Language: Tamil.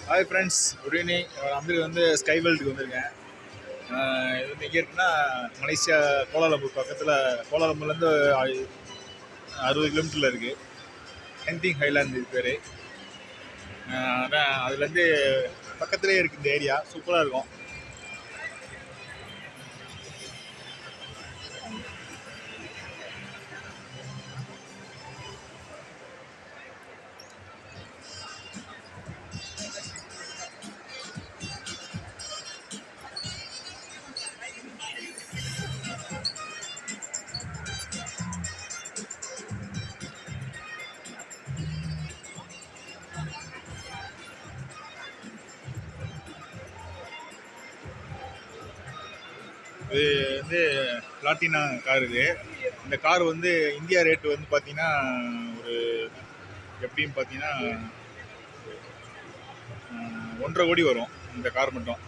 Hi friends, good evening. நான் வந்து ஸ்கை வேர்ல்டுக்கு வந்திருக்கேன். இது வந்து எங்கே இருக்குன்னா, மலேசியா கோலாலம்பூர் பக்கத்தில். கோலாலம்பூர்லேருந்து 60 கிலோமீட்டரில் இருக்குது. ஹென்டிங் ஹைலாந்து இது பேர். அதான் அதுலேருந்து பக்கத்துலேயே இருக்குது. இந்த ஏரியா சூப்பராக இருக்கும். இது வந்து பிளாட்டினா கார். இந்த கார் வந்து இந்தியா ரேட்டு வந்து பார்த்தீங்கன்னா ஒரு எப்படின்னு பார்த்தீங்கன்னா 1.5 கோடி வரும் இந்த கார் மட்டும்.